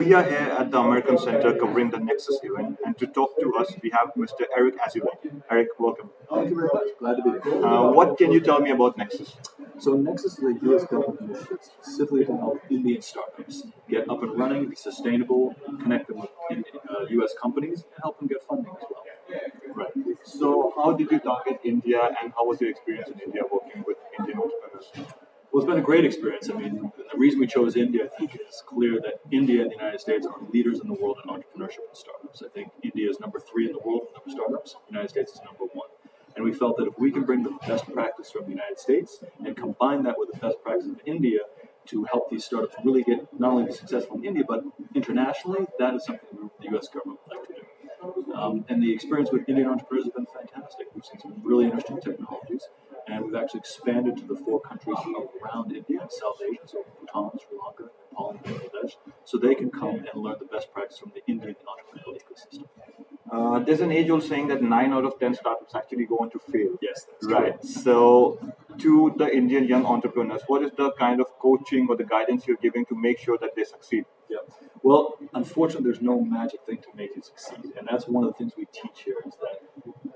We are here at the American Center covering the Nexus event, and to talk to us, we have Mr. Erik Azulay. Eric, welcome. Thank you very much. Glad to be here. What can you tell me about Nexus? So Nexus is a U.S. government initiative specifically to help Indian startups get up and running, be sustainable, connect them with U.S. companies, and help them get funding as well. Right. So, how did you target India, and how was your experience in India working with Indian entrepreneurs? Well, it's been a great experience. I mean, the reason we chose India, I think, is clear that India and the United States are leaders in the world in entrepreneurship and startups. I think India is number 3 in the world in number of startups. The United States is number 1. And we felt that if we can bring the best practice from the United States and combine that with the best practice of India to help these startups really get not only be successful in India, but internationally, that is something the U.S. government would like to do. And the experience with Indian entrepreneurs has been fantastic. We've seen some really interesting technologies, and we've actually expanded to the 4 countries around India and South Asia, so Bhutan, Sri Lanka, Nepal, and Bangladesh, so they can come and learn the best practice from the Indian entrepreneurial ecosystem. There's an age-old saying that 9 out of 10 startups actually go on to fail. Yes, that's right. Correct. So, to the Indian young entrepreneurs, what is the kind of coaching or the guidance you're giving to make sure that they succeed? Yeah. Well, unfortunately, there's no magic thing to make you succeed, and that's one of the things we teach here. Is that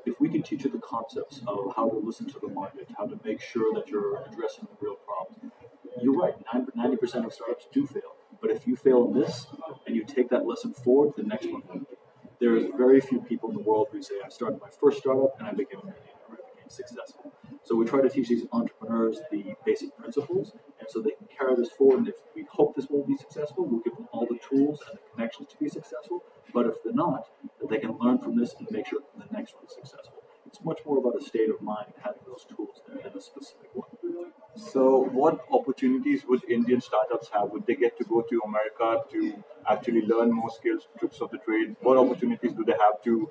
if we can teach you the concepts of how to listen to the market, how to make sure that you're addressing the real problems, you're right. 90% of startups do fail, but if you fail in this and you take that lesson forward, the next one will. There's very few people in the world who say, I started my first startup and I became a millionaire, or I became successful. So we try to teach these entrepreneurs the basic principles, and so they can carry this forward. And if we hope this will be successful, we'll give them all the tools and the connections to be successful. But if they're not, that they can learn from this and make sure the next one is successful. It's much more about a state of mind having those tools there than a specific one. So, what opportunities would Indian startups have? Would they get to go to America to actually learn more skills, tricks of the trade? What opportunities do they have to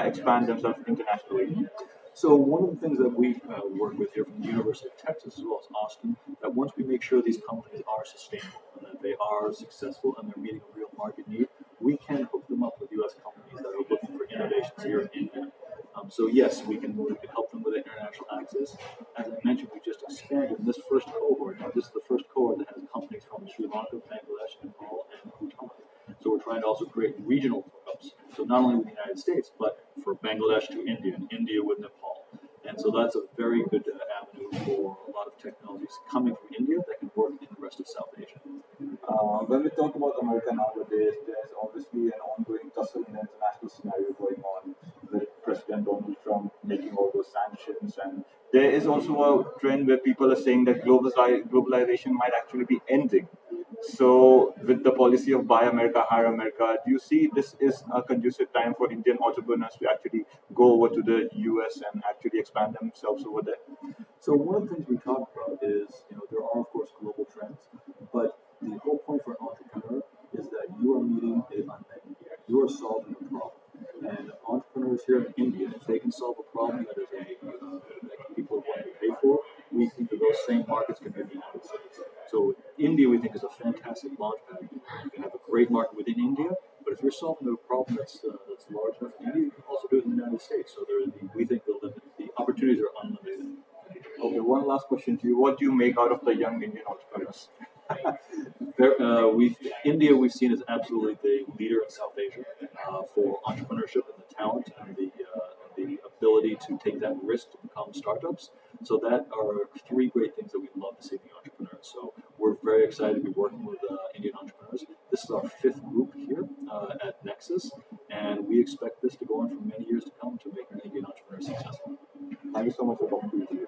expand themselves internationally? So one of the things that we work with here from the University of Texas as well as Austin, that once we make sure these companies are sustainable and that they are successful and they're meeting a real market need, we can hook them up with U.S. companies that are looking for innovations here in India. So yes, we can help them with international access. As I mentioned, we just expanded in this first cohort. Now this is the first cohort that has companies from Sri Lanka, Bangladesh, Nepal, and Bhutan. So we're trying to also create regional hookups. So not only with the United States, but for Bangladesh to India, and India with Nepal. And so that's a very good avenue for a lot of technologies coming from India that can work in the rest of South Asia. When we talk about America nowadays, there's obviously an ongoing tussle in the international scenario going on with President Donald Trump making all those sanctions. And there is also a trend where people are saying that globalization might actually be ending. So, with the policy of Buy America, Hire America, do you see this is a conducive time for Indian entrepreneurs to actually go over to the US and actually expand themselves over there? So one of the things we talk about is, there are of course global trends, but the whole point for an entrepreneur is that you are meeting an unmet need. You are solving a problem. And entrepreneurs here in India, if they can solve a problem that is that people are willing to pay for, we think that those same markets can be in the United States. So India, we think, is a fantastic launchpad. You can have a great market within India, but if you're solving a problem that's large enough in India, you can also do it in the United States. So we think the opportunities are unlimited. Okay, one last question to you. What do you make out of the young Indian entrepreneurs? India we've seen as absolutely the leader in South Asia for entrepreneurship and the talent and the ability to take that risk to become startups. So that are 3 great things that we'd love to see in the entrepreneurs. So we're very excited to be working with Indian entrepreneurs. This is our 5th group here at Nexus, and we expect this to go on for many years to come to make Indian entrepreneurs successful. Thank you so much for talking to me.